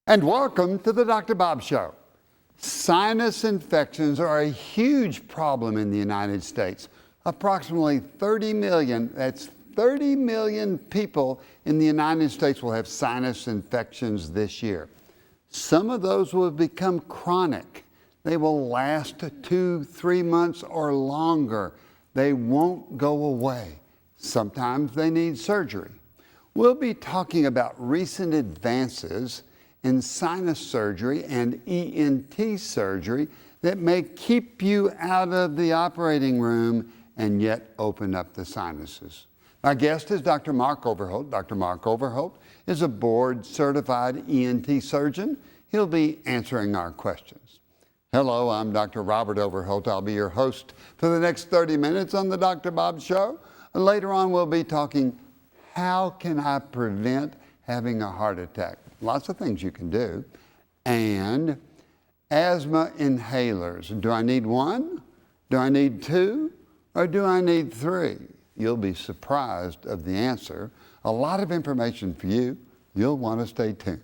And welcome to the Dr. Bob Show. Sinus infections are a huge problem in the United States. Approximately 30 million, that's 30 million people in the United States will have sinus infections this year. Some of those will become chronic. They will last 2-3 months or longer. They won't go away. Sometimes they need surgery. We'll be talking about recent advances in sinus surgery and ENT surgery that may keep you out of the operating room and yet open up the sinuses. My guest is Dr. Mark Overholt. Dr. Mark Overholt is a board-certified ENT surgeon. He'll be answering our questions. Hello, I'm Dr. Robert Overholt. I'll be your host for the next 30 minutes on the Dr. Bob Show. Later on, we'll be talking, how can I prevent having a heart attack? Lots of things you can do. And asthma inhalers. Do I need one? Do I need two? Or do I need three? You'll be surprised of the answer. A lot of information for you. You'll want to stay tuned.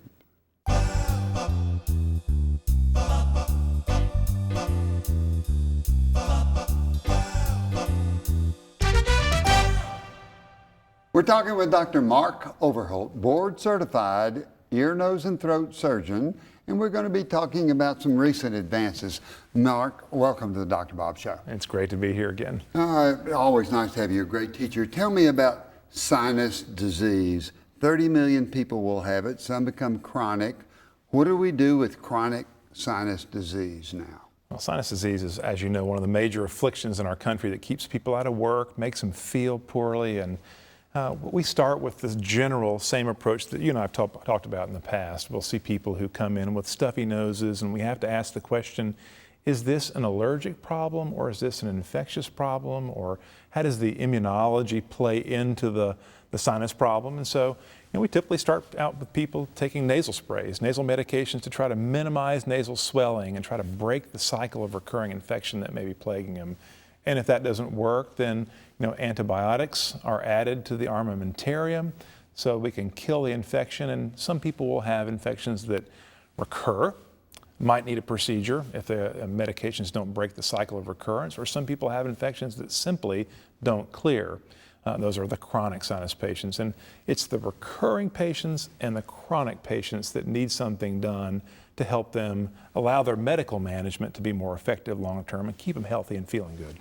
We're talking with Dr. Mark Overholt, board-certified ear, nose, and throat surgeon, and we're going to be talking about some recent advances. Mark, welcome to the Dr. Bob Show. It's great to be here again. Always nice to have you, a great teacher. Tell me about sinus disease. 30 million people will have it. Some become chronic. What do we do with chronic sinus disease now? Well, sinus disease is, as you know, one of the major afflictions in our country that keeps people out of work, makes them feel poorly, and we start with this general same approach that you and I have talked about in the past. We'll see people who come in with stuffy noses, and we have to ask the question, is this an allergic problem, or is this an infectious problem, or how does the immunology play into the sinus problem? And so we typically start out with people taking nasal sprays, nasal medications to try to minimize nasal swelling and try to break the cycle of recurring infection that may be plaguing them. And if that doesn't work, then antibiotics are added to the armamentarium so we can kill the infection. And some people will have infections that recur, might need a procedure if the medications don't break the cycle of recurrence, or some people have infections that simply don't clear. Those are the chronic sinus patients. And it's the recurring patients and the chronic patients that need something done to help them allow their medical management to be more effective long term and keep them healthy and feeling good.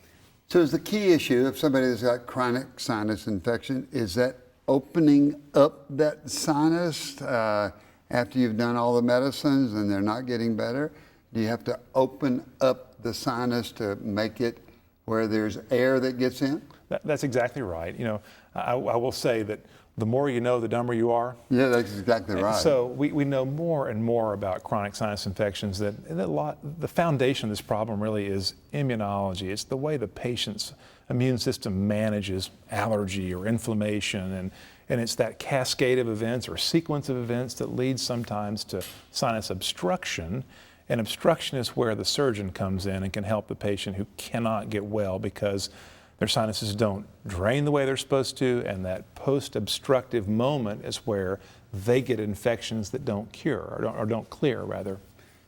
So is the key issue of somebody that's got chronic sinus infection, is that opening up that sinus after you've done all the medicines and they're not getting better? Do you have to open up the sinus to make it where there's air that gets in? That's exactly right. I will say that the more you know, the dumber you are. Yeah, that's exactly right. So we know more and more about chronic sinus infections. The foundation of this problem really is immunology. It's the way the patient's immune system manages allergy or inflammation, and it's that cascade of events or sequence of events that leads sometimes to sinus obstruction. And obstruction is where the surgeon comes in and can help the patient who cannot get well because their sinuses don't drain the way they're supposed to, and that post-obstructive moment is where they get infections that don't cure, or don't clear, rather.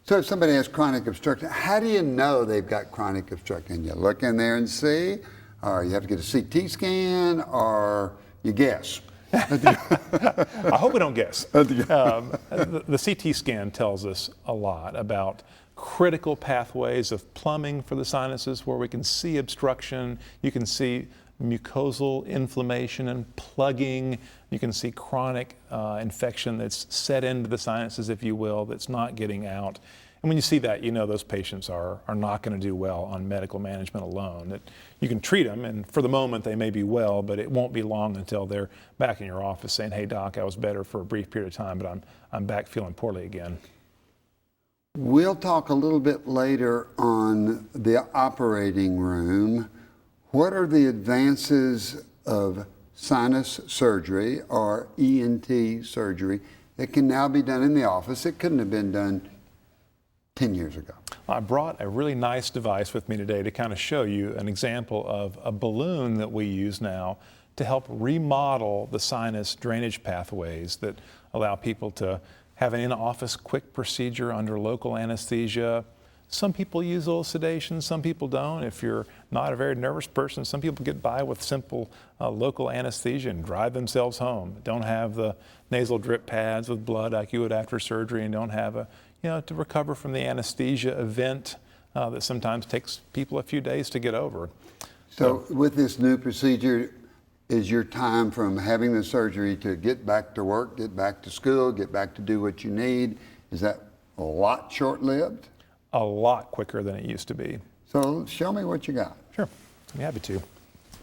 So if somebody has chronic obstruction, how do you know they've got chronic obstruction? You look in there and see, or you have to get a CT scan, or you guess? I hope we don't guess. The CT scan tells us a lot about critical pathways of plumbing for the sinuses where we can see obstruction, you can see mucosal inflammation and plugging, you can see chronic infection that's set into the sinuses, if you will, that's not getting out. And when you see that, you know those patients are not going to do well on medical management alone. That you can treat them, and for the moment they may be well, but it won't be long until they're back in your office saying, hey doc, I was better for a brief period of time, but I'm back feeling poorly again. We'll talk a little bit later on the operating room. What are the advances of sinus surgery or ENT surgery that can now be done in the office? It couldn't have been done 10 years ago. I brought a really nice device with me today to kind of show you an example of a balloon that we use now to help remodel the sinus drainage pathways that allow people to have an in-office quick procedure under local anesthesia. Some people use a little sedation, some people don't. If you're not a very nervous person, some people get by with simple local anesthesia and drive themselves home. Don't have the nasal drip pads with blood like you would after surgery, and don't have a, to recover from the anesthesia event that sometimes takes people a few days to get over. So with this new procedure, is your time from having the surgery to get back to work, get back to school, get back to do what you need, is that a lot short-lived? A lot quicker than it used to be. So show me what you got. Sure, I'd be happy to.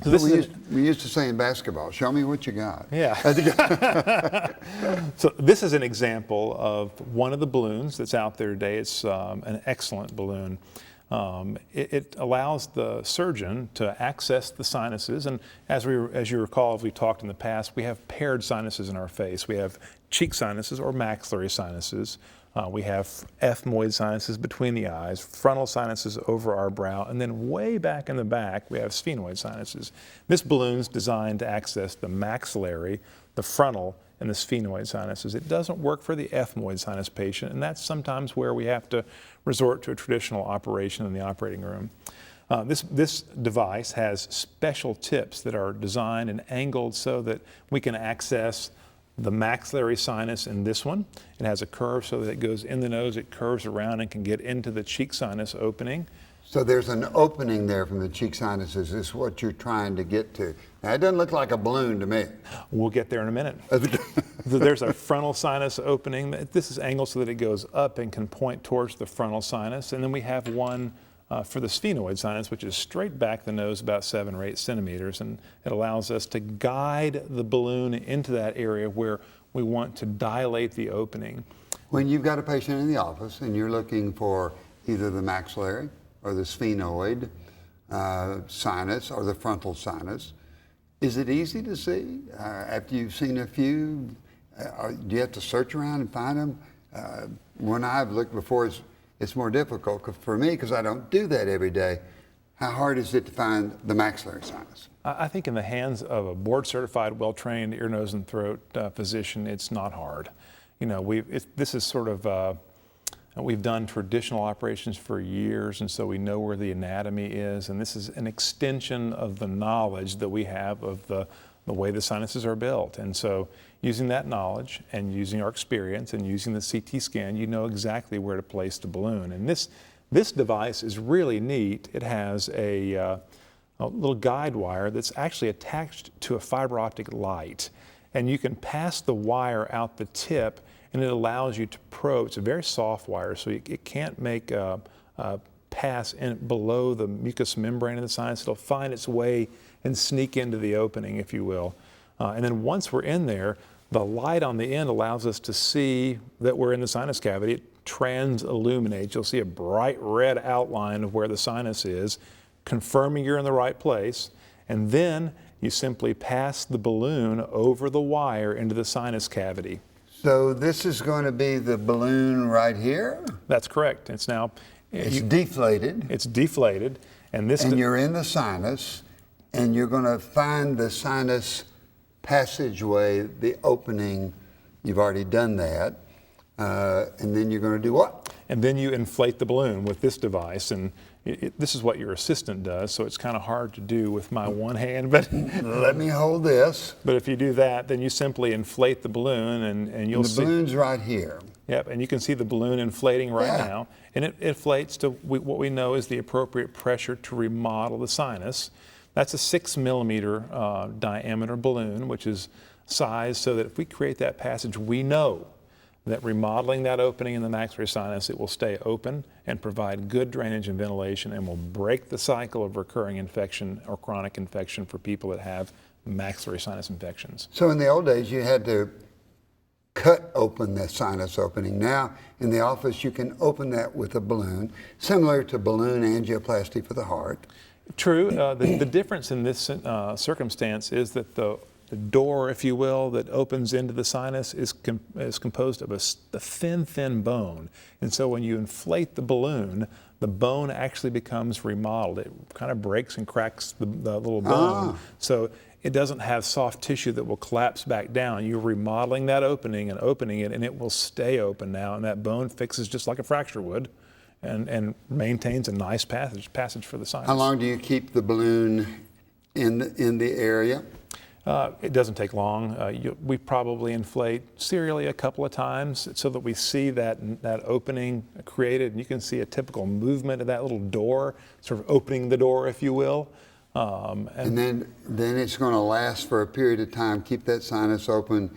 So we used to say in basketball, show me what you got. Yeah. So this is an example of one of the balloons that's out there today. It's an excellent balloon. It allows the surgeon to access the sinuses, and as you recall, as we talked in the past, we have paired sinuses in our face. We have cheek sinuses or maxillary sinuses. We have ethmoid sinuses between the eyes, frontal sinuses over our brow, and then way back in the back, we have sphenoid sinuses. This balloon's designed to access the maxillary, the frontal, and the sphenoid sinuses. It doesn't work for the ethmoid sinus patient, and that's sometimes where we have to resort to a traditional operation in the operating room. This device has special tips that are designed and angled so that we can access the maxillary sinus in this one. It has a curve so that it goes in the nose, it curves around and can get into the cheek sinus opening. So there's an opening there from the cheek sinuses. Is what you're trying to get to. Now, it doesn't look like a balloon to me. We'll get there in a minute. There's a frontal sinus opening. This is angled so that it goes up and can point towards the frontal sinus. And then we have one for the sphenoid sinus, which is straight back the nose about 7 or 8 centimeters. And it allows us to guide the balloon into that area where we want to dilate the opening. When you've got a patient in the office and you're looking for either the maxillary or the sphenoid sinus or the frontal sinus, is it easy to see after you've seen a few? Do you have to search around and find them? When I've looked before, it's more difficult for me because I don't do that every day. How hard is it to find the maxillary sinus? I think in the hands of a board-certified, well-trained ear, nose, and throat physician, it's not hard. This is sort of, we've done traditional operations for years, and so we know where the anatomy is, and this is an extension of the knowledge that we have of the way the sinuses are built. And so using that knowledge and using our experience and using the CT scan, you know exactly where to place the balloon. And this device is really neat. It has a little guide wire that's actually attached to a fiber optic light, and you can pass the wire out the tip, and it allows you to probe. It's a very soft wire, so it can't make a pass below the mucous membrane of the sinus. It'll find its way and sneak into the opening, if you will. And then once we're in there, the light on the end allows us to see that we're in the sinus cavity. It trans-illuminates. You'll see a bright red outline of where the sinus is, confirming you're in the right place. And then you simply pass the balloon over the wire into the sinus cavity. So this is going to be the balloon right here? That's correct. It's now... It's deflated. It's deflated. And you're in the sinus, and you're going to find the sinus passageway, the opening. You've already done that. And then you're going to do what? And then you inflate the balloon with this device. And this is what your assistant does, so it's kind of hard to do with my one hand. But let me hold this. But if you do that, then you simply inflate the balloon, and you'll see. The balloon's right here. Yep, and you can see the balloon inflating right now. And it inflates to what we know is the appropriate pressure to remodel the sinus. That's a 6 millimeter diameter balloon, which is sized so that if we create that passage, we know that remodeling that opening in the maxillary sinus, it will stay open and provide good drainage and ventilation, and will break the cycle of recurring infection or chronic infection for people that have maxillary sinus infections. So in the old days, you had to cut open the sinus opening. Now, in the office, you can open that with a balloon, similar to balloon angioplasty for the heart. True. The difference in this circumstance is that the door, if you will, that opens into the sinus is composed of a thin bone. And so when you inflate the balloon, the bone actually becomes remodeled. It kind of breaks and cracks the little bone. So it doesn't have soft tissue that will collapse back down. You're remodeling that opening and opening it, and it will stay open now, and that bone fixes just like a fracture would, and maintains a nice passage for the sinus. How long do you keep the balloon in the area? It doesn't take long. We probably inflate serially a couple of times so that we see that opening created, and you can see a typical movement of that little door, sort of opening the door, if you will. And then it's going to last for a period of time. Keep that sinus open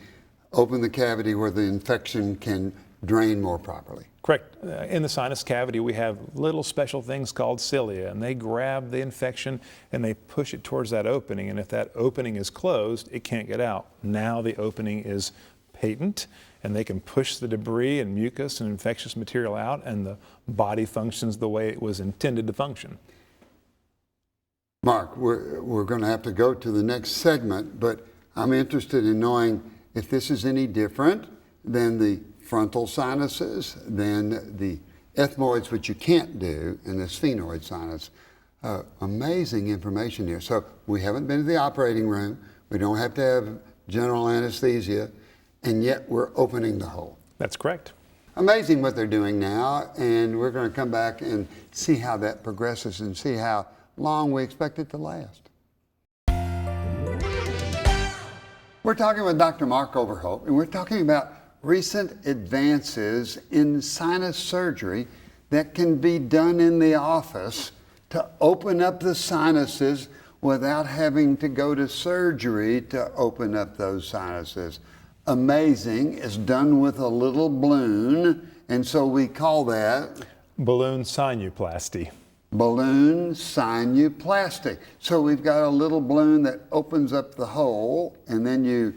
the cavity where the infection can drain more properly. Correct. In the sinus cavity, we have little special things called cilia, and they grab the infection and they push it towards that opening. And if that opening is closed, it can't get out. Now the opening is patent, and they can push the debris and mucus and infectious material out, and the body functions the way it was intended to function. Mark, we're going to have to go to the next segment, but I'm interested in knowing if this is any different than the frontal sinuses, than the ethmoids, which you can't do, and the sphenoid sinus. Amazing information here. So we haven't been to the operating room. We don't have to have general anesthesia, and yet we're opening the hole. That's correct. Amazing what they're doing now, and we're going to come back and see how that progresses and see how long we expect it to last. We're talking with Dr. Mark Overholt, and we're talking about recent advances in sinus surgery that can be done in the office to open up the sinuses without having to go to surgery to open up those sinuses. Amazing. It's done with a little balloon, and so we call that balloon sinuplasty. Balloon sinuplasty. So we've got a little balloon that opens up the hole, and then you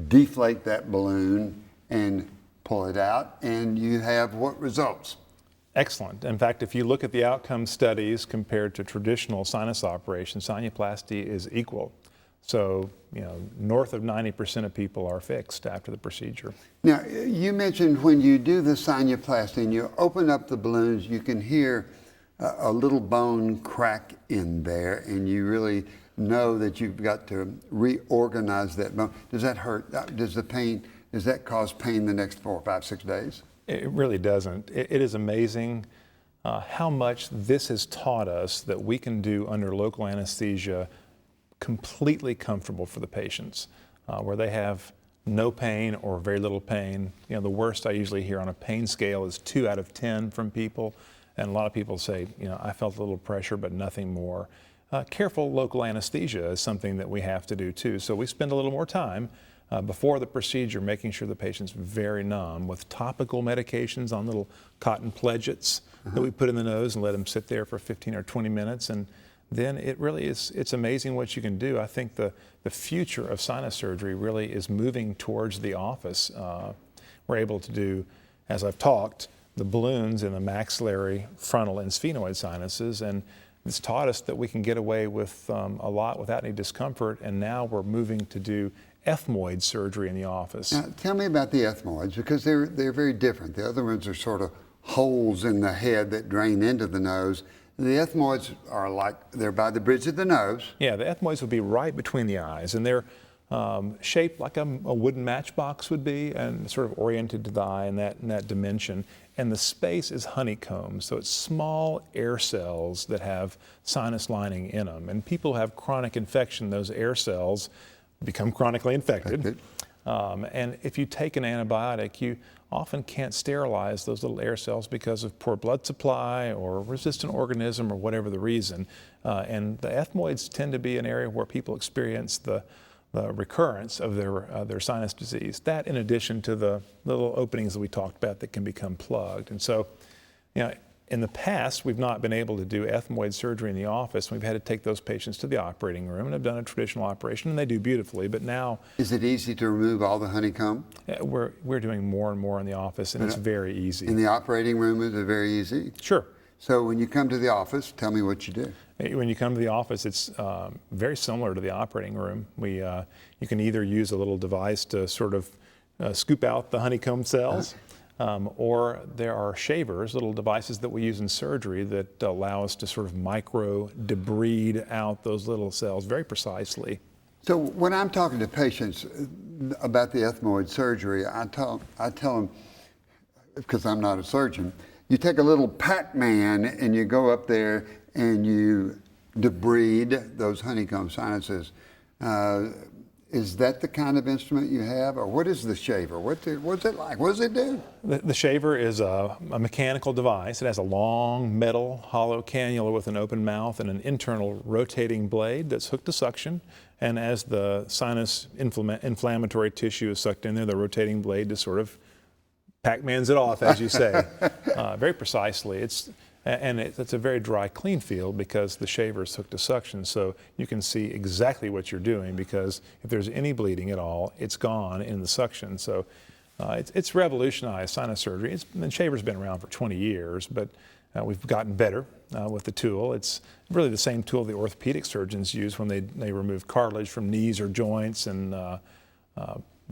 deflate that balloon and pull it out, and you have what results? Excellent. In fact, if you look at the outcome studies compared to traditional sinus operations, sinuplasty is equal. So, north of 90% of people are fixed after the procedure. Now, you mentioned when you do the sinuplasty and you open up the balloons, you can hear a little bone crack in there, and you really know that you've got to reorganize that bone. Does that hurt? Does that cause pain the next 4, 5, 6 days? It really doesn't. It is amazing how much this has taught us that we can do under local anesthesia completely comfortable for the patients, where they have no pain or very little pain. The worst I usually hear on a pain scale is 2 out of 10 from people. And a lot of people say, I felt a little pressure, but nothing more. Careful local anesthesia is something that we have to do too. So we spend a little more time before the procedure making sure the patient's very numb with topical medications on little cotton pledgets that we put in the nose and let them sit there for 15 or 20 minutes. And then it's amazing what you can do. I think the future of sinus surgery really is moving towards the office. We're able to do, as I've talked, the balloons in the maxillary, frontal, and sphenoid sinuses, and it's taught us that we can get away with a lot without any discomfort, and now we're moving to do ethmoid surgery in the office. Now, tell me about the ethmoids, because they're very different. The other ones are sort of holes in the head that drain into the nose. The ethmoids are they're by the bridge of the nose. Yeah, the ethmoids would be right between the eyes, and they're shaped like a wooden matchbox would be, and sort of oriented to the eye in that dimension. And the space is honeycomb, so it's small air cells that have sinus lining in them. And people who have chronic infection, those air cells become chronically infected. And if you take an antibiotic, you often can't sterilize those little air cells because of poor blood supply or resistant organism or whatever the reason. And the ethmoids tend to be an area where people experience the recurrence of their sinus disease. That in addition to the little openings that we talked about that can become plugged. And so, in the past, we've not been able to do ethmoid surgery in the office. We've had to take those patients to the operating room and have done a traditional operation, and they do beautifully. But now, is it easy to remove all the honeycomb? We're doing more and more in the office, and it's very easy. In the operating room, is it very easy? Sure. So when you come to the office, tell me what you do. When you come to the office, it's very similar to the operating room. You can either use a little device to sort of scoop out the honeycomb cells, or there are shavers, little devices that we use in surgery that allow us to sort of micro debride out those little cells very precisely. So when I'm talking to patients about the ethmoid surgery, I tell them, because I'm not a surgeon, you take a little Pac-Man and you go up there and you debride those honeycomb sinuses. Is that the kind of instrument you have, or what is the shaver? What's it like? What does it do? The shaver is a mechanical device. It has a long metal hollow cannula with an open mouth and an internal rotating blade that's hooked to suction. And as the sinus inflammatory tissue is sucked in there, the rotating blade just sort of Pac-Mans it off, as you say, very precisely. It's a very dry, clean field because the shaver is hooked to suction, so you can see exactly what you're doing, because if there's any bleeding at all, it's gone in the suction. So it's revolutionized sinus surgery. The shaver's been around for 20 years, but we've gotten better with the tool. It's really the same tool the orthopedic surgeons use when they remove cartilage from knees or joints, and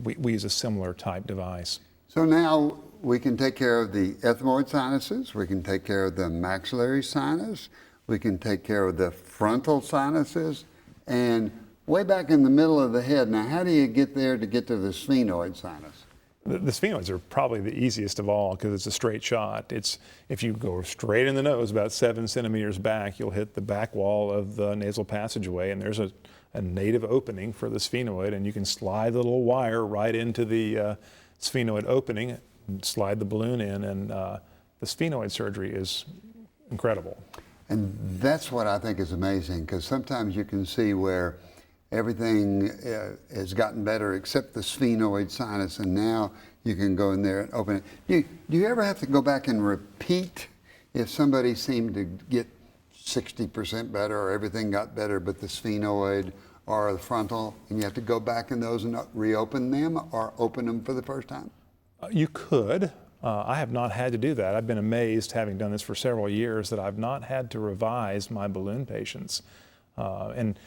we use a similar type device. So now we can take care of the ethmoid sinuses, we can take care of the maxillary sinus, we can take care of the frontal sinuses, and way back in the middle of the head, now how do you get there to get to the sphenoid sinus? The sphenoids are probably the easiest of all because it's a straight shot. If you go straight in the nose about 7 centimeters back, you'll hit the back wall of the nasal passageway, and there's a native opening for the sphenoid, and you can slide the little wire right into the sphenoid opening, slide the balloon in, and the sphenoid surgery is incredible. And that's what I think is amazing, because sometimes you can see where everything has gotten better except the sphenoid sinus, and now you can go in there and open it. Do you ever have to go back and repeat if somebody seemed to get 60% better or everything got better but the sphenoid or the frontal, and you have to go back in those and reopen them or open them for the first time? You could. I have not had to do that. I've been amazed, having done this for several years, that I've not had to revise my balloon patients. And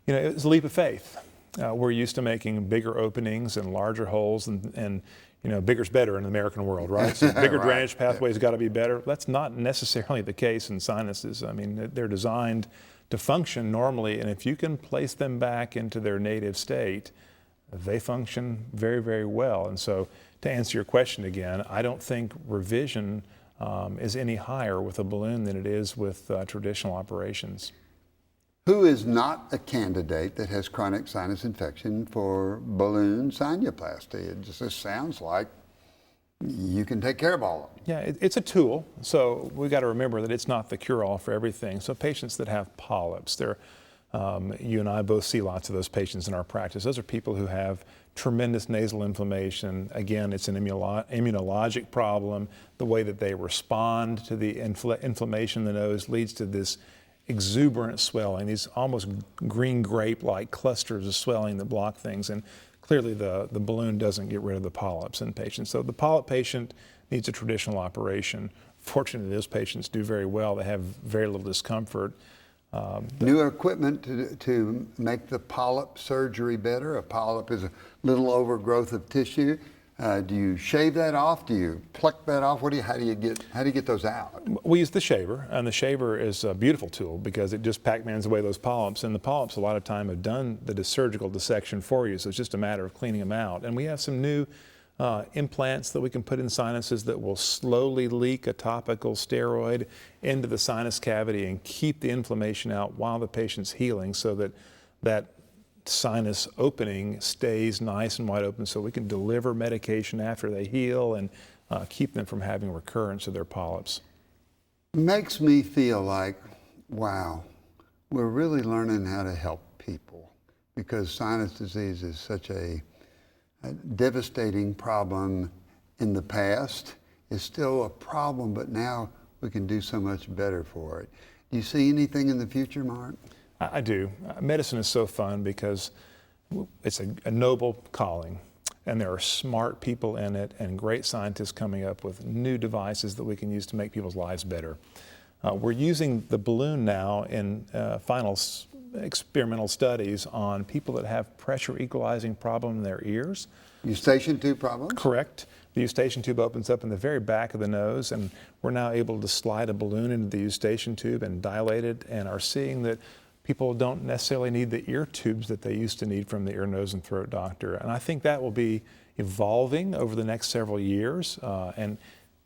you know, it's a leap of faith. We're used to making bigger openings and larger holes, and you know, bigger's better in the American world, right? So bigger Right. drainage pathways got to be better. That's not necessarily the case in sinuses. I mean, they're designed to function normally, and if you can place them back into their native state, they function very, very well. And so, to answer your question again, I don't think revision is any higher with a balloon than it is with traditional operations. Who is not a candidate that has chronic sinus infection for balloon sinuplasty? It just sounds like you can take care of all of them. Yeah, it's a tool, so we got to remember that it's not the cure-all for everything. So patients that have polyps, you and I both see lots of those patients in our practice. Those are people who have tremendous nasal inflammation. Again, it's an immunologic problem. The way that they respond to the inflammation in the nose leads to this exuberant swelling, these almost green grape-like clusters of swelling that block things. And clearly the balloon doesn't get rid of the polyps in patients. So the polyp patient needs a traditional operation. Fortunately, those patients do very well. They have very little discomfort. New equipment to make the polyp surgery better. A polyp is a little overgrowth of tissue. Do you shave that off? Do you pluck that off? How do you get those out? We use the shaver, and the shaver is a beautiful tool because it just Pac-Mans away those polyps, and the polyps a lot of time have done the surgical dissection for you, so it's just a matter of cleaning them out. And we have some new implants that we can put in sinuses that will slowly leak a topical steroid into the sinus cavity and keep the inflammation out while the patient's healing, so that sinus opening stays nice and wide open, so we can deliver medication after they heal and keep them from having recurrence of their polyps. Makes me feel like, wow, we're really learning how to help people, because sinus disease is such a devastating problem in the past. It's still a problem, but now we can do so much better for it. Do you see anything in the future, Mark? I do. Medicine is so fun because it's a noble calling, and there are smart people in it and great scientists coming up with new devices that we can use to make people's lives better. We're using the balloon now in final experimental studies on people that have pressure equalizing problem in their ears. Eustachian tube problems? Correct. The eustachian tube opens up in the very back of the nose, and we're now able to slide a balloon into the eustachian tube and dilate it, and are seeing that People don't necessarily need the ear tubes that they used to need from the ear, nose, and throat doctor. And I think that will be evolving over the next several years and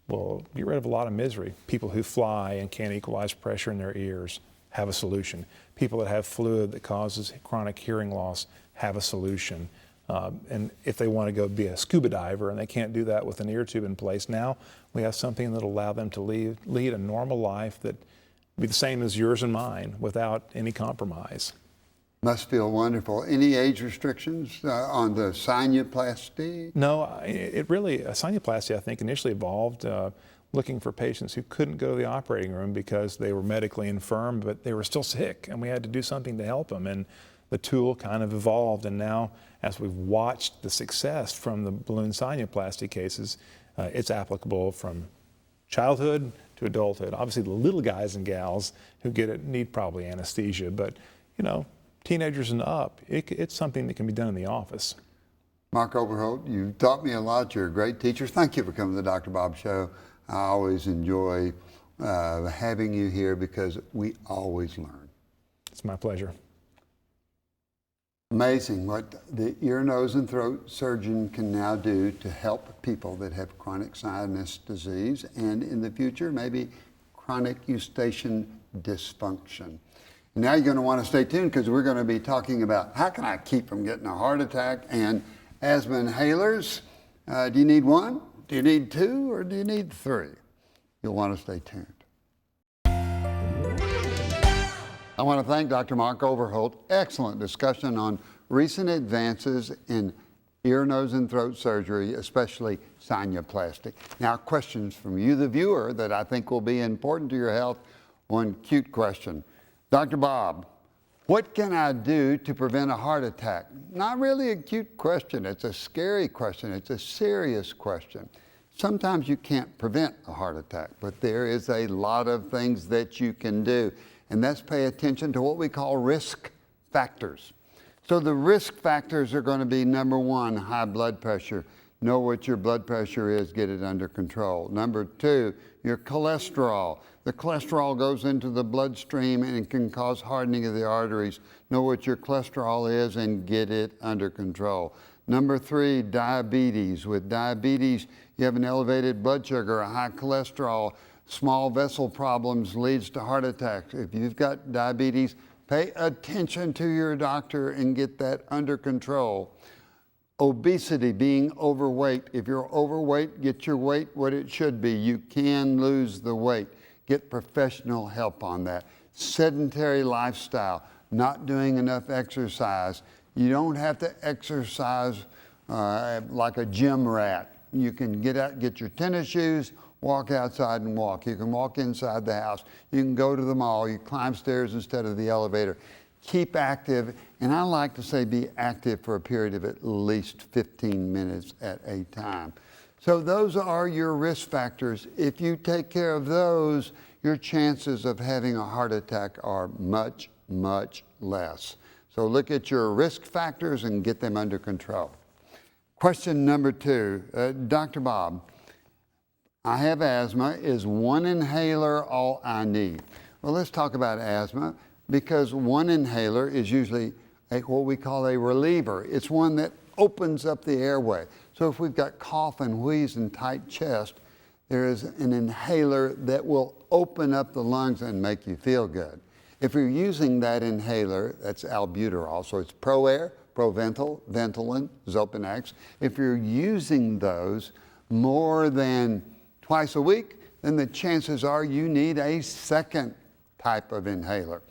will get rid of a lot of misery. People who fly and can't equalize pressure in their ears have a solution. People that have fluid that causes chronic hearing loss have a solution. And if they want to go be a scuba diver and they can't do that with an ear tube in place, now we have something that will allow them to lead a normal life that will be the same as yours and mine without any compromise. Must feel wonderful. Any age restrictions on the sinuplasty? No, sinuplasty I think initially evolved looking for patients who couldn't go to the operating room because they were medically infirm, but they were still sick and we had to do something to help them. And the tool kind of evolved, and now as we've watched the success from the balloon sinuplasty cases, it's applicable from childhood to adulthood. Obviously the little guys and gals who get it need probably anesthesia, but teenagers and up, it's something that can be done in the office. Mark Overholt, you've taught me a lot. You're a great teacher. Thank you for coming to the Dr. Bob Show. I always enjoy having you here because we always learn. It's my pleasure. Amazing what the ear, nose, and throat surgeon can now do to help people that have chronic sinus disease and in the future maybe chronic eustachian dysfunction. Now you're going to want to stay tuned because we're going to be talking about how can I keep from getting a heart attack and asthma inhalers. Do you need one? Do you need two? Or do you need three? You'll want to stay tuned. I want to thank Dr. Mark Overholt. Excellent discussion on recent advances in ear, nose, and throat surgery, especially sinuplasty. Now, questions from you, the viewer, that I think will be important to your health. One cute question. Dr. Bob, what can I do to prevent a heart attack? Not really a cute question. It's a scary question. It's a serious question. Sometimes you can't prevent a heart attack, but there is a lot of things that you can do. And that's pay attention to what we call risk factors. So the risk factors are going to be number one, high blood pressure. Know what your blood pressure is, get it under control. Number two, your cholesterol. The cholesterol goes into the bloodstream and it can cause hardening of the arteries. Know what your cholesterol is and get it under control. Number three, diabetes. With diabetes, you have an elevated blood sugar, a high cholesterol. Small vessel problems leads to heart attacks. If you've got diabetes, pay attention to your doctor and get that under control. Obesity, being overweight. If you're overweight, get your weight what it should be. You can lose the weight. Get professional help on that. Sedentary lifestyle, not doing enough exercise. You don't have to exercise like a gym rat. You can get out, get your tennis shoes, walk outside and walk. You can walk inside the house. You can go to the mall. You climb stairs instead of the elevator. Keep active, and I like to say be active for a period of at least 15 minutes at a time. So those are your risk factors. If you take care of those, your chances of having a heart attack are much, much less. So look at your risk factors and get them under control. Question number two, Dr. Bob, I have asthma. Is one inhaler all I need? Well, let's talk about asthma because one inhaler is usually what we call a reliever. It's one that opens up the airway. So if we've got cough and wheeze and tight chest, there is an inhaler that will open up the lungs and make you feel good. If you're using that inhaler, that's albuterol, so it's ProAir, Proventil, Ventolin, Xopenex. If you're using those more than twice a week, then the chances are you need a second type of inhaler.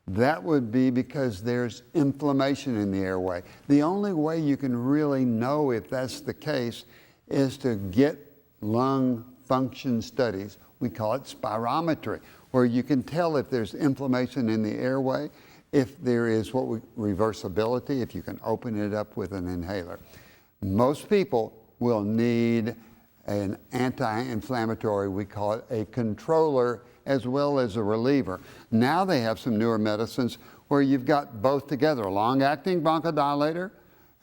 That would be because there's inflammation in the airway. The only way you can really know if that's the case is to get lung function studies. We call it spirometry, where you can tell if there's inflammation in the airway, if there is reversibility, if you can open it up with an inhaler. Most people will need an anti-inflammatory, we call it a controller, as well as a reliever. Now they have some newer medicines where you've got both together, a long-acting bronchodilator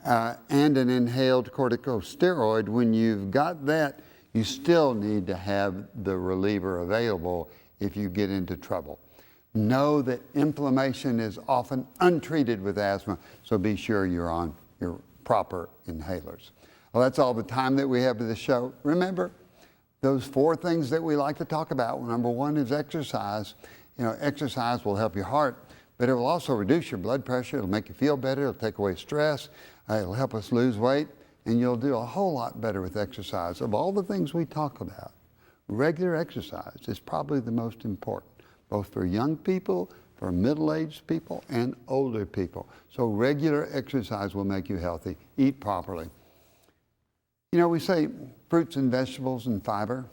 and an inhaled corticosteroid. When you've got that, you still need to have the reliever available if you get into trouble. Know that inflammation is often untreated with asthma, so be sure you're on your proper inhalers. Well, that's all the time that we have for the show. Remember, those 4 things that we like to talk about. Number 1 is exercise. Exercise will help your heart, but it will also reduce your blood pressure. It'll make you feel better. It'll take away stress. It'll help us lose weight, and you'll do a whole lot better with exercise. Of all the things we talk about, regular exercise is probably the most important, both for young people, for middle-aged people, and older people. So regular exercise will make you healthy. Eat properly. We say fruits and vegetables and fiber.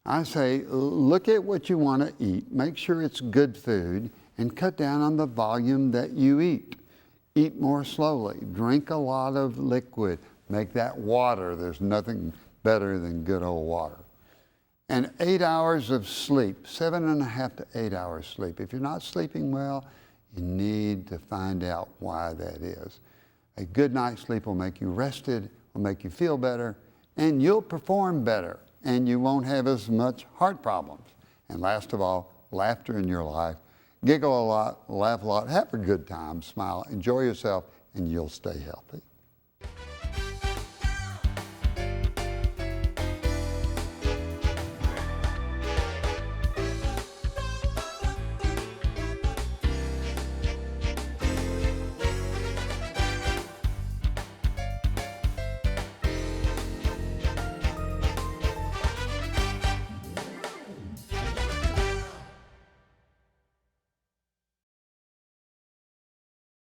I say look at what you want to eat, make sure it's good food, and cut down on the volume that you eat. Eat more slowly. Drink a lot of liquid. Make that water. There's nothing better than good old water. And 8 hours of sleep, 7.5 to 8 hours sleep. If you're not sleeping well, you need to find out why that is. A good night's sleep will make you rested, will make you feel better, and you'll perform better, and you won't have as much heart problems. And last of all, laughter in your life. Giggle a lot, laugh a lot, have a good time, smile, enjoy yourself, and you'll stay healthy.